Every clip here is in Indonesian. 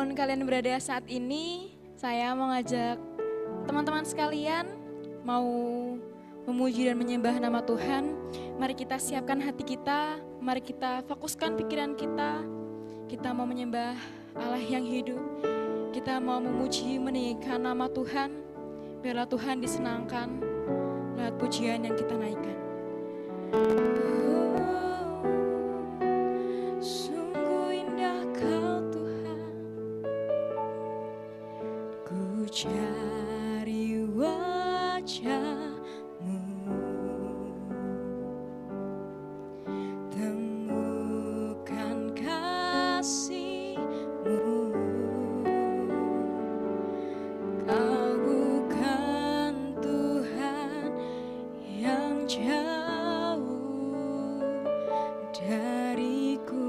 dimanapun kalian berada saat ini, saya mau ngajak teman-teman sekalian mau memuji dan menyembah nama Tuhan. Mari kita siapkan hati kita, mari kita fokuskan pikiran kita. Kita mau menyembah Allah yang hidup. Kita mau memuji meninggikan nama Tuhan. Biarlah Tuhan disenangkan lewat pujian yang kita naikkan. Sungguh indah Kau Tuhan, ku cari wajah-Mu, temukan kasih-Mu. Kau bukan Tuhan yang jauh dariku.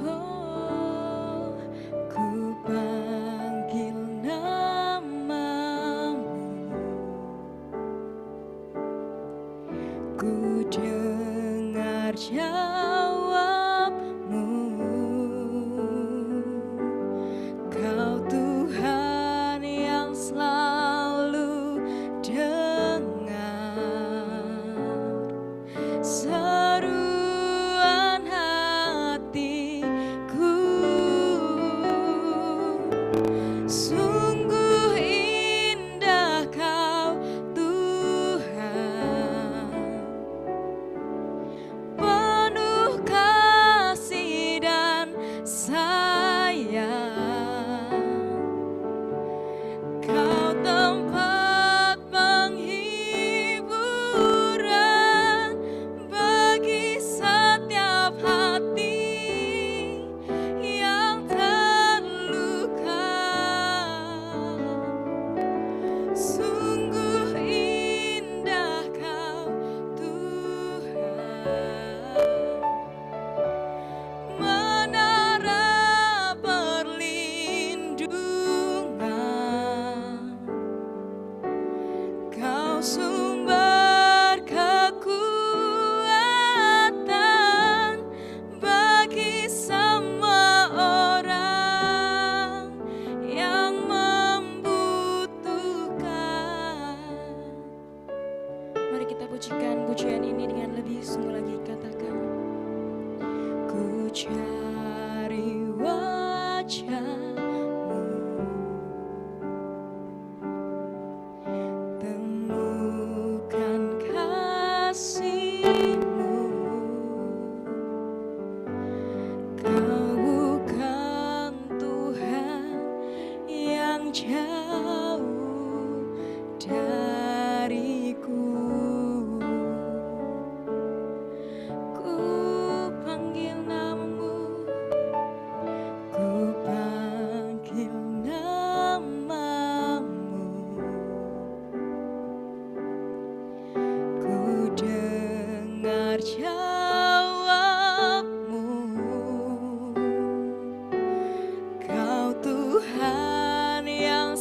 Oh, ku panggil namamu, ku dengar jawabmu. Kau Tuhan yang selalu dengar seruan hatiku. Sungguh indah Kau Tuhan, penuh kasih dan sayang. Kau tempat penghiburan bagi setiap hati yang terluka. Sungguh indah Kau Tuhan, menara perlindungan. Kau sumber kekuatan bagi semua orang yang membutuhkan. Mari kita pujikan pujian ini dengan lebih sungguh lagi. Katakan, ku cari wajah-Mu, temukan kasih-Mu. Kau bukan Tuhan yang jauh dariku. Ku panggil namamu, ku panggil namamu, ku dengar jawabmu. Kau Tuhan yang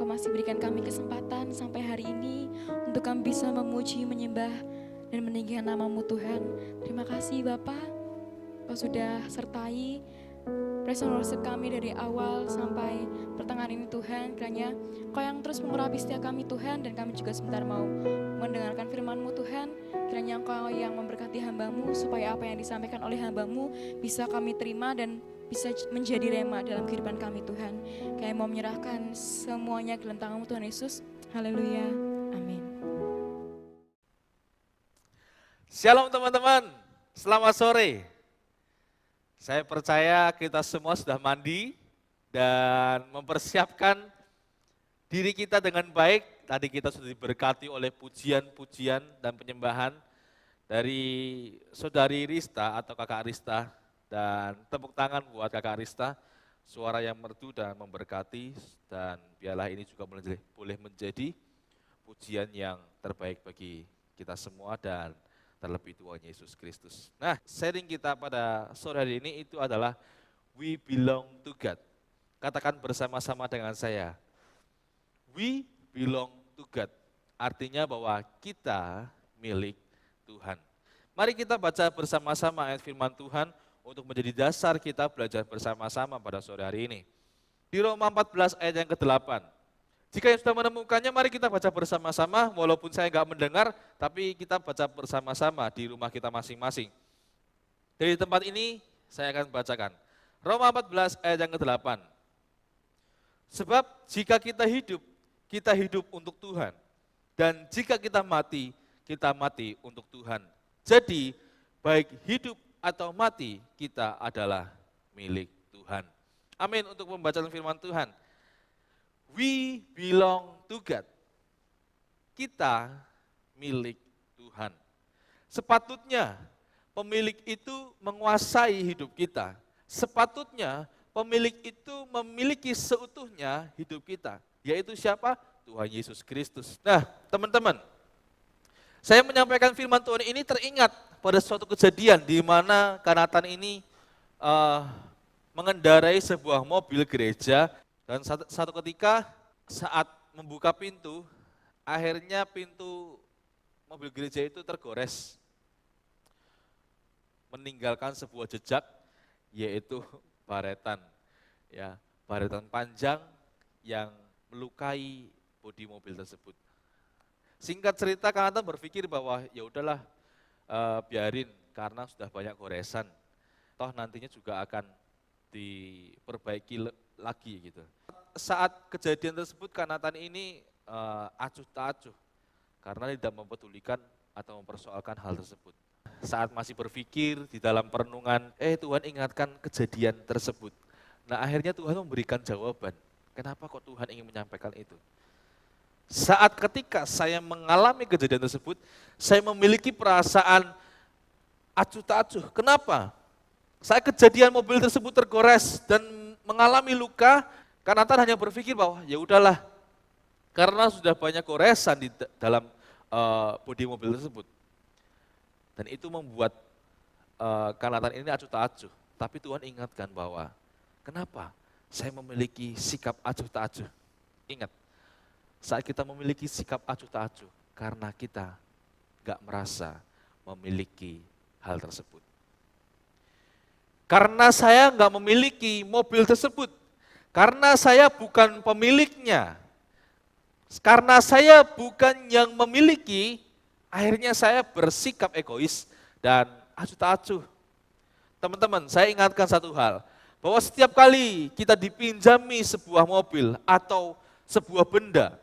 Kau masih berikan kami kesempatan sampai hari ini untuk kami bisa memuji, menyembah, dan meninggikan nama-Mu Tuhan. Terima kasih Bapa, Kau sudah sertai praise and worship kami dari awal sampai pertengahan ini Tuhan. Kiranya Kau yang terus mengurapi setiap kami Tuhan, dan kami juga sebentar mau mendengarkan firman-Mu Tuhan. Kiranya Engkau yang memberkati hamba-Mu supaya apa yang disampaikan oleh hamba-Mu bisa kami terima dan bisa menjadi rema dalam kehidupan kami Tuhan. Kami mau menyerahkan semuanya ke dalam tangan-Mu Tuhan Yesus. Haleluya. Amin. Shalom teman-teman, selamat sore. Saya percaya kita semua sudah mandi dan mempersiapkan diri kita dengan baik. Tadi kita sudah diberkati oleh pujian-pujian dan penyembahan dari Saudari Rista atau Kakak Rista. Dan tepuk tangan buat Kakak Rista, suara yang merdu dan memberkati. Dan biarlah ini juga boleh menjadi pujian yang terbaik bagi kita semua dan terlebih Tuhan Yesus Kristus. Nah, sharing kita pada sore hari ini itu adalah We Belong to God. Katakan bersama-sama dengan saya, We belong to God. Artinya bahwa kita milik Tuhan. Mari kita baca bersama-sama ayat firman Tuhan untuk menjadi dasar kita belajar bersama-sama pada sore hari ini. Di Roma 14 ayat yang ke-8. Jika yang sudah menemukannya, mari kita baca bersama-sama, walaupun saya enggak mendengar, tapi kita baca bersama-sama di rumah kita masing-masing. Dari tempat ini, saya akan bacakan. Roma 14 ayat yang ke-8. Sebab jika kita hidup untuk Tuhan. Dan jika kita mati untuk Tuhan. Jadi, baik hidup atau mati, kita adalah milik Tuhan. Amin. Untuk membacaan firman Tuhan. We belong to God. Kita milik Tuhan. Sepatutnya pemilik itu menguasai hidup kita. Sepatutnya pemilik itu memiliki seutuhnya hidup kita. Yaitu siapa? Tuhan Yesus Kristus. Nah, teman-teman, saya menyampaikan firman Tuhan ini teringat pada suatu kejadian di mana Kanatan ini mengendarai sebuah mobil gereja. Dan satu ketika saat membuka pintu, akhirnya pintu mobil gereja itu tergores. Meninggalkan sebuah jejak, yaitu baretan. Ya, baretan panjang yang melukai bodi mobil tersebut. Singkat cerita, Kanatan berpikir bahwa ya udahlah, biarin karena sudah banyak goresan. Toh nantinya juga akan diperbaiki lagi gitu. Saat kejadian tersebut, Kanatan ini acuh tak acuh karena tidak mempedulikan atau mempersoalkan hal tersebut. Saat masih berpikir di dalam perenungan, Tuhan ingatkan kejadian tersebut. Nah, akhirnya Tuhan memberikan jawaban. Kenapa kok Tuhan ingin menyampaikan itu? Saat ketika saya mengalami kejadian tersebut, saya memiliki perasaan acuh tak acuh. Kenapa? Saat kejadian mobil tersebut tergores dan mengalami luka, Kanatan hanya berpikir bahwa ya udahlah, karena sudah banyak goresan di dalam bodi mobil tersebut. Dan itu membuat Kanatan ini acuh tak acuh. Tapi Tuhan ingatkan bahwa, kenapa saya memiliki sikap acuh tak acuh? Ingat, saat kita memiliki sikap acuh tak acuh, karena kita gak merasa memiliki hal tersebut. Karena saya gak memiliki mobil tersebut, karena saya bukan pemiliknya, karena saya bukan yang memiliki, akhirnya saya bersikap egois dan acuh tak acuh. Teman-teman, saya ingatkan satu hal, bahwa setiap kali kita dipinjami sebuah mobil atau sebuah benda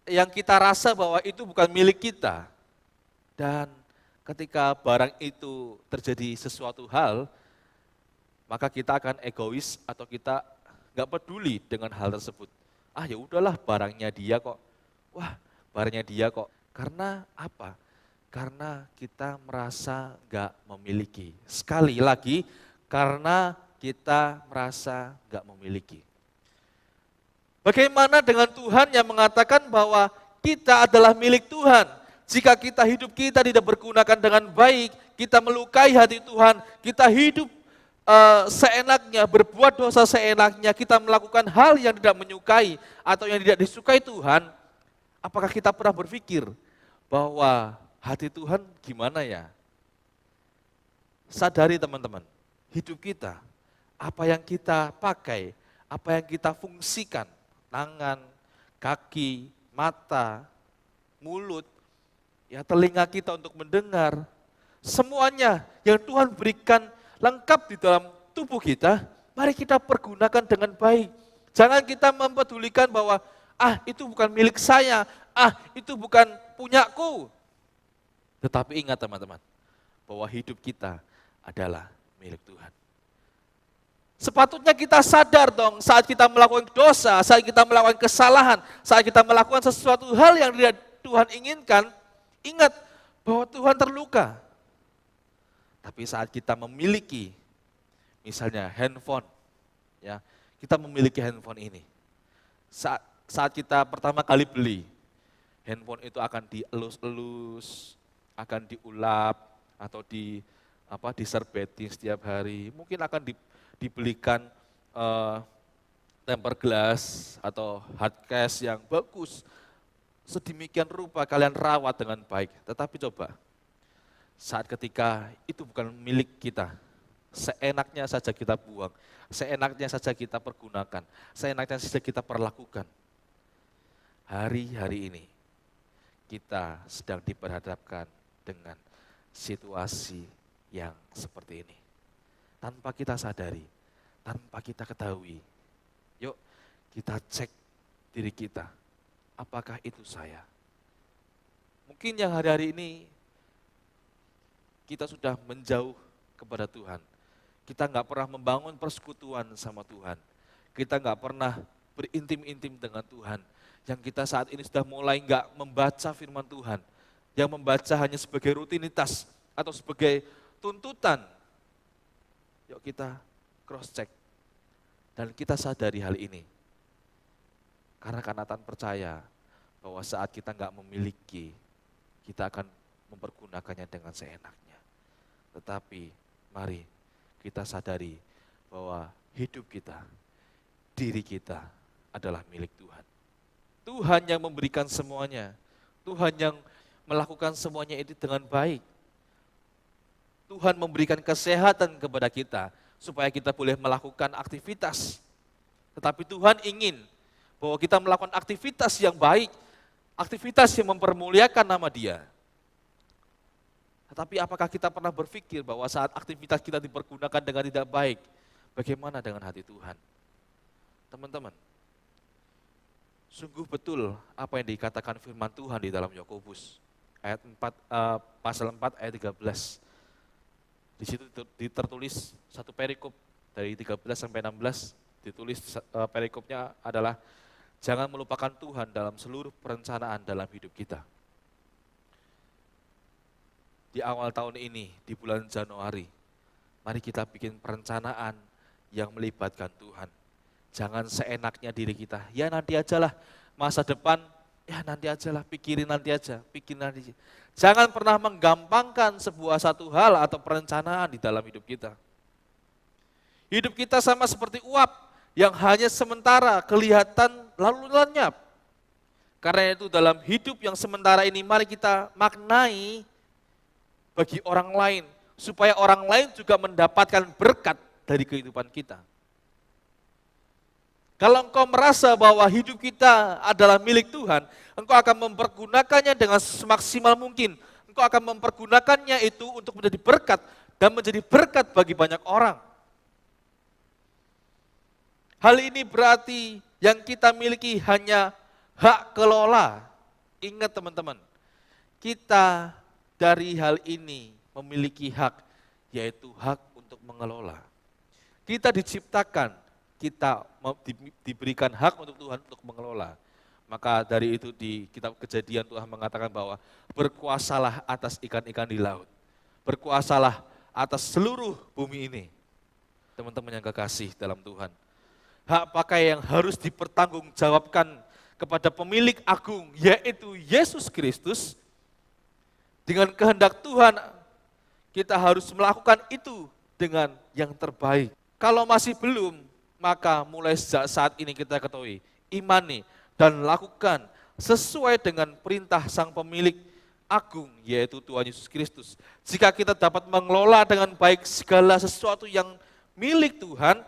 yang kita rasa bahwa itu bukan milik kita, dan ketika barang itu terjadi sesuatu hal, maka kita akan egois atau kita nggak peduli dengan hal tersebut. Ah ya udahlah, barangnya dia kok. Wah, barangnya dia kok. Karena apa? Karena kita merasa nggak memiliki. Sekali lagi, karena kita merasa nggak memiliki. Bagaimana dengan Tuhan yang mengatakan bahwa kita adalah milik Tuhan? Jika hidup kita tidak bergunakan dengan baik, kita melukai hati Tuhan, kita hidup seenaknya, berbuat dosa seenaknya, kita melakukan hal yang tidak menyukai atau yang tidak disukai Tuhan, apakah kita pernah berpikir bahwa hati Tuhan gimana ya? Sadari teman-teman, hidup kita, apa yang kita pakai, apa yang kita fungsikan, tangan, kaki, mata, mulut, ya telinga kita untuk mendengar, semuanya yang Tuhan berikan lengkap di dalam tubuh kita, mari kita pergunakan dengan baik. Jangan kita mempedulikan bahwa, itu bukan milik saya, itu bukan punyaku. Tetapi ingat teman-teman, bahwa hidup kita adalah milik Tuhan. Sepatutnya kita sadar dong saat kita melakukan dosa, saat kita melakukan kesalahan, saat kita melakukan sesuatu hal yang tidak Tuhan inginkan, ingat bahwa Tuhan terluka. Tapi saat kita memiliki, misalnya handphone, ya, kita memiliki handphone ini. Saat kita pertama kali beli, handphone itu akan dielus-elus, akan diulap atau diserbetin setiap hari. Mungkin akan dibelikan tempered glass atau hard case yang bagus. Sedemikian rupa kalian rawat dengan baik. Tetapi coba, saat ketika itu bukan milik kita, seenaknya saja kita buang, seenaknya saja kita pergunakan, seenaknya saja kita perlakukan. Hari-hari ini kita sedang diperhadapkan dengan situasi yang seperti ini. Tanpa kita sadari, tanpa kita ketahui, yuk kita cek diri kita, apakah itu saya? Mungkin yang hari-hari ini kita sudah menjauh kepada Tuhan. Kita nggak pernah membangun persekutuan sama Tuhan. Kita nggak pernah berintim-intim dengan Tuhan. Yang kita saat ini sudah mulai nggak membaca firman Tuhan. Yang membaca hanya sebagai rutinitas atau sebagai tuntutan. Yuk kita cross check. Dan kita sadari hal ini. Karena Nathan percaya bahwa saat kita nggak memiliki, kita akan mempergunakannya dengan seenaknya. Tetapi mari kita sadari bahwa hidup kita, diri kita adalah milik Tuhan. Tuhan yang memberikan semuanya. Tuhan yang melakukan semuanya itu dengan baik. Tuhan memberikan kesehatan kepada kita supaya kita boleh melakukan aktivitas. Tetapi Tuhan ingin bahwa kita melakukan aktivitas yang baik, aktivitas yang mempermuliakan nama Dia. Tetapi apakah kita pernah berpikir bahwa saat aktivitas kita dipergunakan dengan tidak baik, bagaimana dengan hati Tuhan? Teman-teman, sungguh betul apa yang dikatakan firman Tuhan di dalam Yakobus ayat 4, pasal 4 ayat 13. Di situ tertulis satu perikop dari 13 sampai 16, ditulis perikopnya adalah jangan melupakan Tuhan dalam seluruh perencanaan dalam hidup kita. Di awal tahun ini, di bulan Januari, mari kita bikin perencanaan yang melibatkan Tuhan. Jangan seenaknya diri kita, ya nanti ajalah masa depan, ya nanti ajalah, pikirin nanti aja, pikirin nanti. Jangan pernah menggampangkan sebuah satu hal atau perencanaan di dalam hidup kita. Hidup kita sama seperti uap yang hanya sementara kelihatan lalu lenyap. Karena itu dalam hidup yang sementara ini mari kita maknai bagi orang lain, supaya orang lain juga mendapatkan berkat dari kehidupan kita. Kalau engkau merasa bahwa hidup kita adalah milik Tuhan, engkau akan mempergunakannya dengan semaksimal mungkin. Engkau akan mempergunakannya itu untuk menjadi berkat dan menjadi berkat bagi banyak orang. Hal ini berarti yang kita miliki hanya hak kelola. Ingat teman-teman, kita dari hal ini memiliki hak, yaitu hak untuk mengelola. Kita diciptakan, kita diberikan hak untuk Tuhan untuk mengelola. Maka dari itu di kitab Kejadian Tuhan mengatakan bahwa berkuasalah atas ikan-ikan di laut. Berkuasalah atas seluruh bumi ini. Teman-teman yang kekasih dalam Tuhan. Hak pakai yang harus dipertanggungjawabkan kepada pemilik agung, yaitu Yesus Kristus. Dengan kehendak Tuhan, kita harus melakukan itu dengan yang terbaik. Kalau masih belum, maka mulai sejak saat ini kita ketahui, imani dan lakukan sesuai dengan perintah Sang Pemilik Agung, yaitu Tuhan Yesus Kristus. Jika kita dapat mengelola dengan baik segala sesuatu yang milik Tuhan,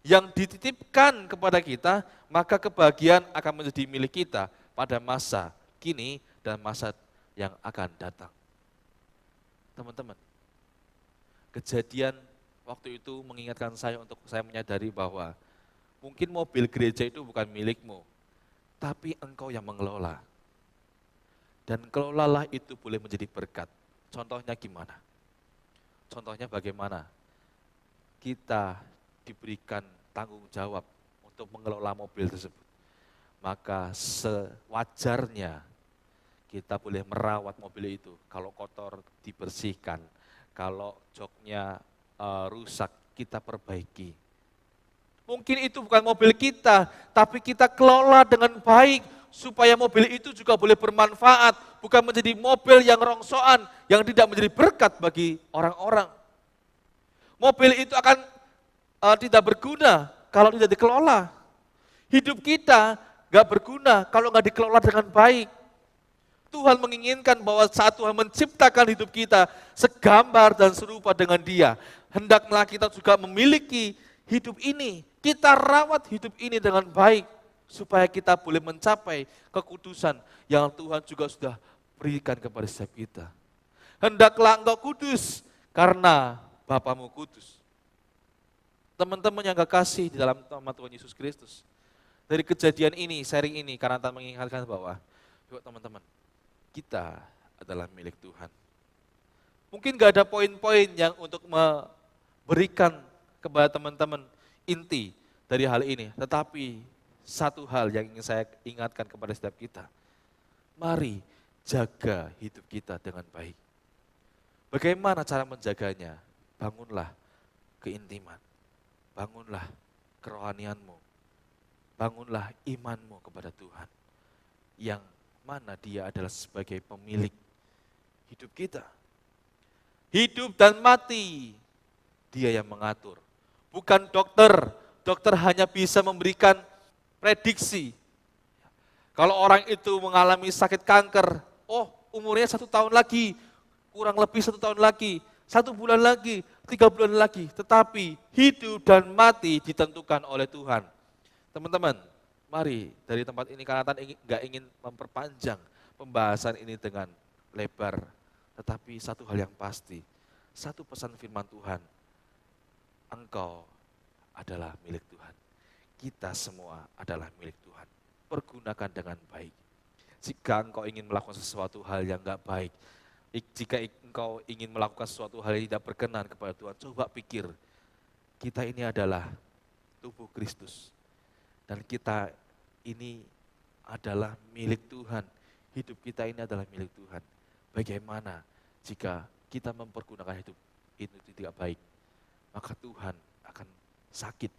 yang dititipkan kepada kita, maka kebahagiaan akan menjadi milik kita pada masa kini dan masa yang akan datang. Teman-teman, kejadian waktu itu mengingatkan saya untuk saya menyadari bahwa mungkin mobil gereja itu bukan milikmu, tapi engkau yang mengelola. Dan kelolalah itu boleh menjadi berkat. Contohnya gimana? Contohnya bagaimana kita diberikan tanggung jawab untuk mengelola mobil tersebut. Maka sewajarnya kita boleh merawat mobil itu. Kalau kotor dibersihkan, kalau joknya rusak kita perbaiki. Mungkin itu bukan mobil kita, tapi kita kelola dengan baik supaya mobil itu juga boleh bermanfaat, bukan menjadi mobil yang rongsokan, yang tidak menjadi berkat bagi orang-orang. Mobil itu akan tidak berguna kalau tidak dikelola. Hidup kita gak berguna kalau gak dikelola dengan baik. Tuhan menginginkan bahwa saat Tuhan menciptakan hidup kita segambar dan serupa dengan Dia, hendaklah kita juga memiliki hidup ini. Kita rawat hidup ini dengan baik supaya kita boleh mencapai kekudusan yang Tuhan juga sudah berikan kepada setiap kita. Hendaklah engkau kudus karena Bapamu kudus. Teman-teman yang kekasih di dalam nama Tuhan Yesus Kristus, dari kejadian ini, sharing ini, karena Tuhan mengingatkan bahwa, yuk teman-teman, kita adalah milik Tuhan. Mungkin gak ada poin-poin yang untuk memberikan kepada teman-teman inti dari hal ini, tetapi satu hal yang ingin saya ingatkan kepada setiap kita. Mari jaga hidup kita dengan baik. Bagaimana cara menjaganya? Bangunlah keintiman, bangunlah kerohanianmu, bangunlah imanmu kepada Tuhan, yang mana Dia adalah sebagai pemilik hidup kita. Hidup dan mati, Dia yang mengatur. Bukan dokter, dokter hanya bisa memberikan prediksi. Kalau orang itu mengalami sakit kanker, oh umurnya 1 tahun lagi, kurang lebih 1 tahun lagi, 1 bulan lagi, 3 bulan lagi. Tetapi hidup dan mati ditentukan oleh Tuhan. Teman-teman, mari dari tempat ini karena Tuhan nggak ingin memperpanjang pembahasan ini dengan lebar. Tetapi satu hal yang pasti, satu pesan firman Tuhan, engkau adalah milik Tuhan. Kita semua adalah milik Tuhan. Pergunakan dengan baik. Jika engkau ingin melakukan sesuatu hal yang enggak baik, jika engkau ingin melakukan sesuatu hal yang tidak berkenan kepada Tuhan, coba pikir, kita ini adalah tubuh Kristus. Dan kita ini adalah milik Tuhan. Hidup kita ini adalah milik Tuhan. Bagaimana jika kita mempergunakan hidup itu tidak baik, maka Tuhan akan sakit.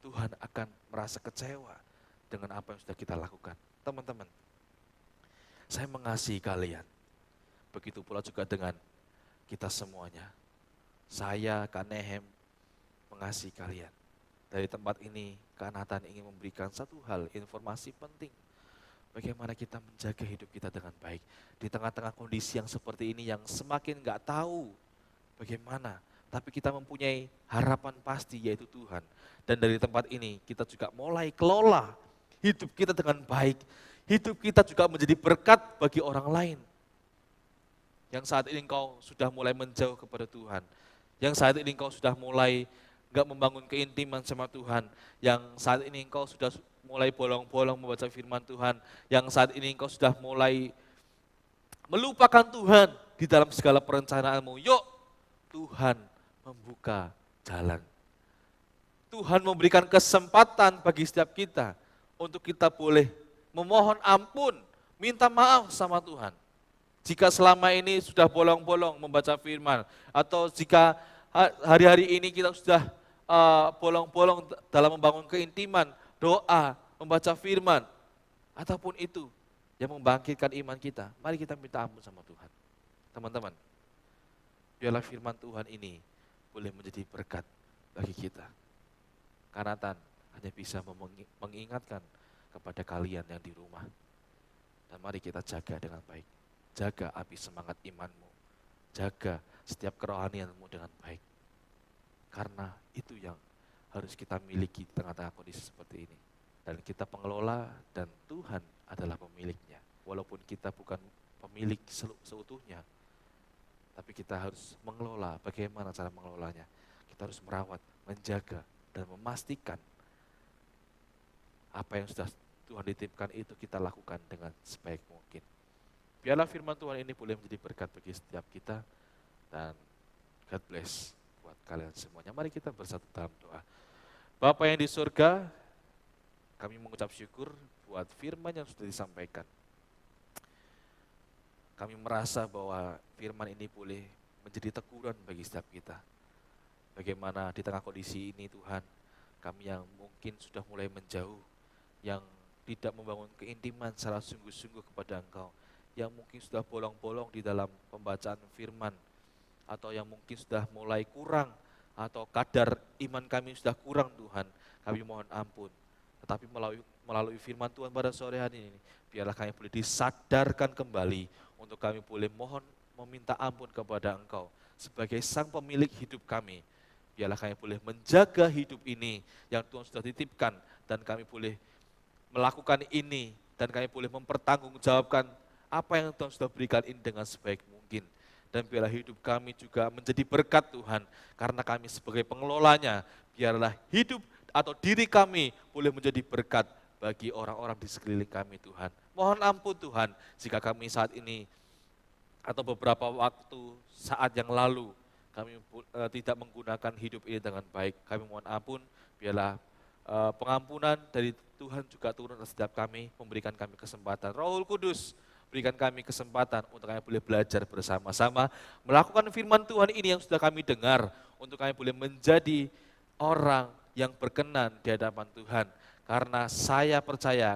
Tuhan akan merasa kecewa dengan apa yang sudah kita lakukan. Teman-teman, saya mengasihi kalian. Begitu pula juga dengan kita semuanya. Saya, Kak Nehem, mengasihi kalian. Dari tempat ini, Kak Nathan ingin memberikan satu hal, informasi penting. Bagaimana kita menjaga hidup kita dengan baik. Di tengah-tengah kondisi yang seperti ini, yang semakin gak tahu bagaimana. Tapi kita mempunyai harapan pasti, yaitu Tuhan. Dan dari tempat ini kita juga mulai kelola hidup kita dengan baik. Hidup kita juga menjadi berkat bagi orang lain. Yang saat ini engkau sudah mulai menjauh kepada Tuhan. Yang saat ini engkau sudah mulai enggak membangun keintiman sama Tuhan. Yang saat ini engkau sudah mulai bolong-bolong membaca firman Tuhan. Yang saat ini engkau sudah mulai melupakan Tuhan di dalam segala perencanaanmu. Yuk, Tuhan membuka jalan. Tuhan memberikan kesempatan bagi setiap kita untuk kita boleh memohon ampun, minta maaf sama Tuhan. Jika selama ini sudah bolong-bolong membaca firman, atau jika hari-hari ini kita sudah bolong-bolong dalam membangun keintiman, doa, membaca firman, ataupun itu yang membangkitkan iman kita, mari kita minta ampun sama Tuhan. Teman-teman, biarlah firman Tuhan ini boleh menjadi berkat bagi kita. Karena Nathan hanya bisa mengingatkan kepada kalian yang di rumah. Dan mari kita jaga dengan baik. Jaga api semangat imanmu. Jaga setiap kerohanianmu dengan baik. Karena itu yang harus kita miliki di tengah-tengah kondisi seperti ini. Dan kita pengelola dan Tuhan adalah pemiliknya. Walaupun kita bukan pemilik seutuhnya, tapi kita harus mengelola. Bagaimana cara mengelolanya? Kita harus merawat, menjaga, dan memastikan apa yang sudah Tuhan titipkan itu kita lakukan dengan sebaik mungkin. Biarlah firman Tuhan ini boleh menjadi berkat bagi setiap kita, dan God bless buat kalian semuanya. Mari kita bersatu dalam doa. Bapa yang di surga, kami mengucap syukur buat firman yang sudah disampaikan. Kami merasa bahwa firman ini boleh menjadi teguran bagi setiap kita. Bagaimana di tengah kondisi ini Tuhan, kami yang mungkin sudah mulai menjauh, yang tidak membangun keintiman secara sungguh-sungguh kepada Engkau, yang mungkin sudah bolong-bolong di dalam pembacaan firman, atau yang mungkin sudah mulai kurang, atau kadar iman kami sudah kurang Tuhan, kami mohon ampun. Tetapi melalui firman Tuhan pada sore hari ini, biarlah kami boleh disadarkan kembali, untuk kami boleh mohon meminta ampun kepada Engkau sebagai sang pemilik hidup kami. Biarlah kami boleh menjaga hidup ini yang Tuhan sudah titipkan, dan kami boleh melakukan ini, dan kami boleh mempertanggungjawabkan apa yang Tuhan sudah berikan ini dengan sebaik mungkin. Dan biarlah hidup kami juga menjadi berkat Tuhan, karena kami sebagai pengelolanya, biarlah hidup atau diri kami boleh menjadi berkat bagi orang-orang di sekeliling kami Tuhan. Mohon ampun Tuhan, jika kami saat ini atau beberapa saat yang lalu kami tidak menggunakan hidup ini dengan baik. Kami mohon ampun, biarlah pengampunan dari Tuhan juga turun atas setiap kami, memberikan kami kesempatan. Rohul Kudus, berikan kami kesempatan untuk kami boleh belajar bersama-sama, melakukan firman Tuhan ini yang sudah kami dengar, untuk kami boleh menjadi orang yang berkenan di hadapan Tuhan. Karena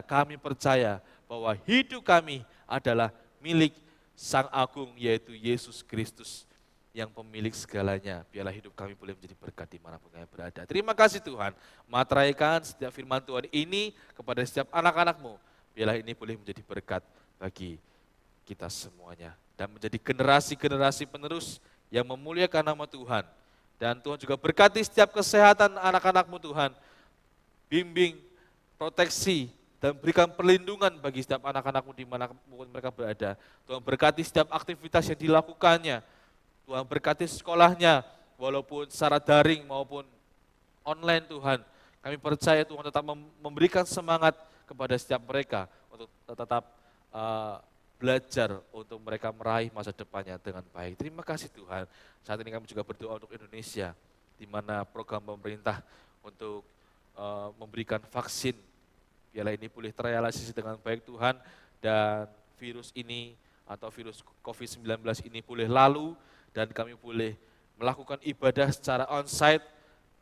kami percaya bahwa hidup kami adalah milik Sang Agung, yaitu Yesus Kristus, yang pemilik segalanya. Biarlah hidup kami boleh menjadi berkat dimanapun kami berada. Terima kasih Tuhan, materaikan setiap firman Tuhan ini kepada setiap anak-anak-Mu. Biarlah ini boleh menjadi berkat bagi kita semuanya, dan menjadi generasi-generasi penerus yang memuliakan nama Tuhan. Dan Tuhan juga berkati setiap kesehatan anak-anak-Mu Tuhan. Bimbing, proteksi, dan berikan perlindungan bagi setiap anak-anak-Mu dimanapun mereka berada. Tuhan berkati setiap aktivitas yang dilakukannya. Tuhan berkati sekolahnya, walaupun secara daring maupun online Tuhan. Kami percaya Tuhan tetap memberikan semangat kepada setiap mereka untuk tetap belajar, untuk mereka meraih masa depannya dengan baik. Terima kasih Tuhan. Saat ini kami juga berdoa untuk Indonesia, di mana program pemerintah untuk memberikan vaksin, biarlah ini boleh terrealisasi dengan baik Tuhan, dan virus ini atau virus COVID-19 ini boleh lalu, dan kami boleh melakukan ibadah secara on-site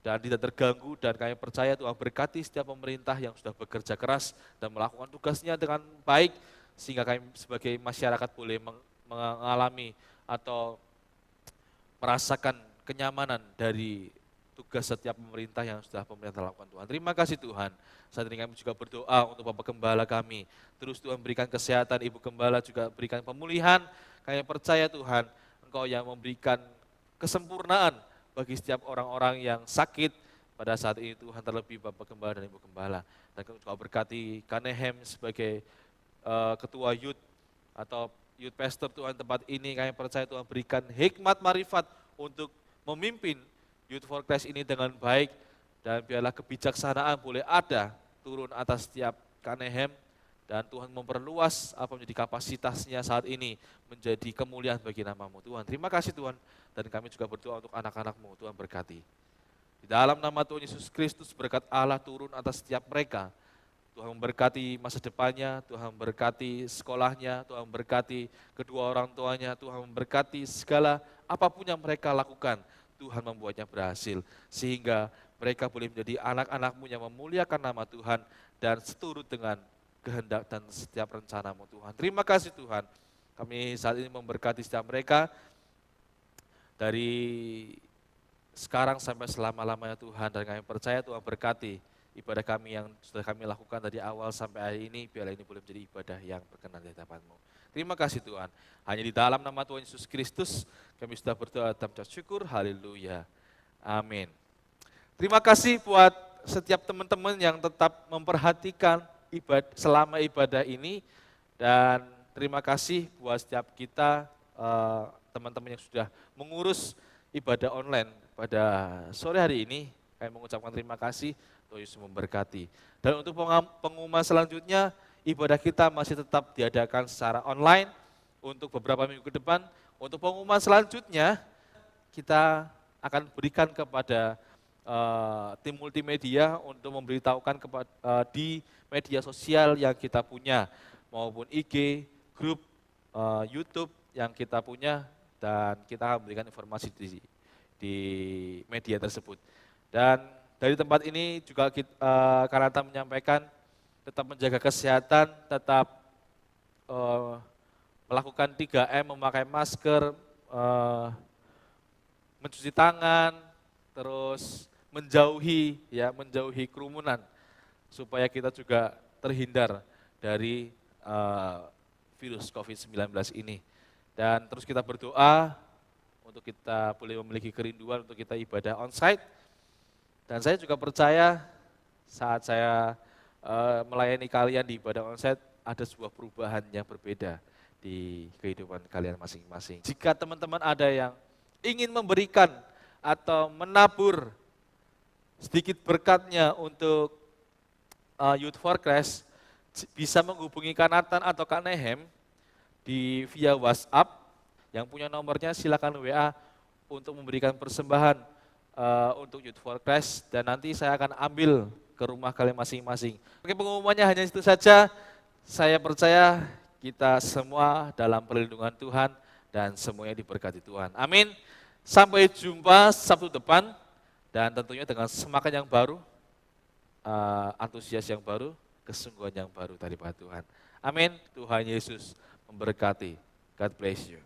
dan tidak terganggu. Dan kami percaya Tuhan berkati setiap pemerintah yang sudah bekerja keras dan melakukan tugasnya dengan baik, sehingga kami sebagai masyarakat boleh mengalami atau merasakan kenyamanan dari tugas setiap pemerintah yang sudah pemerintah lakukan Tuhan. Terima kasih Tuhan. Saat ini kami juga berdoa untuk Bapak Gembala kami. Terus Tuhan berikan kesehatan, Ibu Gembala juga berikan pemulihan. Kami percaya Tuhan, Engkau yang memberikan kesempurnaan bagi setiap orang-orang yang sakit pada saat ini Tuhan, terlebih Bapak Gembala dan Ibu Gembala. Dan kami juga berkati Kanehem sebagai ketua youth atau youth pastor Tuhan tempat ini. Kami percaya Tuhan berikan hikmat marifat untuk memimpin Youth for Christ ini dengan baik, dan biarlah kebijaksanaan boleh ada turun atas setiap Kanehem, dan Tuhan memperluas apa menjadi kapasitasnya saat ini menjadi kemuliaan bagi nama-Mu Tuhan. Terima kasih Tuhan, dan kami juga berdoa untuk anak-anak-Mu, Tuhan berkati. Di dalam nama Tuhan Yesus Kristus, berkat Allah turun atas setiap mereka. Tuhan memberkati masa depannya, Tuhan memberkati sekolahnya, Tuhan memberkati kedua orang tuanya, Tuhan memberkati segala apapun yang mereka lakukan. Tuhan membuatnya berhasil, sehingga mereka boleh menjadi anak-anak-Mu yang memuliakan nama Tuhan dan seturut dengan kehendak dan setiap rencana-Mu Tuhan. Terima kasih Tuhan, kami saat ini memberkati setiap mereka dari sekarang sampai selama-lamanya Tuhan, dan kami percaya Tuhan berkati ibadah kami yang sudah kami lakukan dari awal sampai hari ini, biarlah ini boleh menjadi ibadah yang berkenan di hadapan-Mu. Terima kasih Tuhan, hanya di dalam nama Tuhan Yesus Kristus kami sudah berdoa dan mengucap syukur, haleluya, amin. Terima kasih buat setiap teman-teman yang tetap memperhatikan selama ibadah ini, dan terima kasih buat setiap kita, teman-teman yang sudah mengurus ibadah online pada sore hari ini. Kami mengucapkan terima kasih, Tuhan Yesus memberkati. Dan untuk pengumuman selanjutnya, ibadah kita masih tetap diadakan secara online untuk beberapa minggu ke depan. Untuk pengumuman selanjutnya, kita akan berikan kepada tim multimedia untuk memberitahukan di media sosial yang kita punya, maupun IG, grup, YouTube yang kita punya, dan kita akan memberikan informasi di media tersebut. Dan dari tempat ini juga Kanata menyampaikan tetap menjaga kesehatan, tetap melakukan 3M, memakai masker, mencuci tangan, terus menjauhi kerumunan, supaya kita juga terhindar dari virus COVID-19 ini. Dan terus kita berdoa untuk kita boleh memiliki kerinduan untuk kita ibadah onsite. Dan saya juga percaya saat saya melayani kalian di ibadah onsite, ada sebuah perubahan yang berbeda di kehidupan kalian masing-masing. Jika teman-teman ada yang ingin memberikan atau menabur sedikit berkatnya untuk Youth for Christ, bisa menghubungi Kak Nathan atau Kak Nehem via WhatsApp, yang punya nomornya silakan WA untuk memberikan persembahan untuk Youth for Christ, dan nanti saya akan ambil ke rumah kalian masing-masing. Oke, pengumumannya hanya itu saja. Saya percaya kita semua dalam perlindungan Tuhan dan semuanya diberkati Tuhan. Amin. Sampai jumpa Sabtu depan, dan tentunya dengan semangat yang baru, antusias yang baru, kesungguhan yang baru daripada Tuhan. Amin. Tuhan Yesus memberkati. God bless you.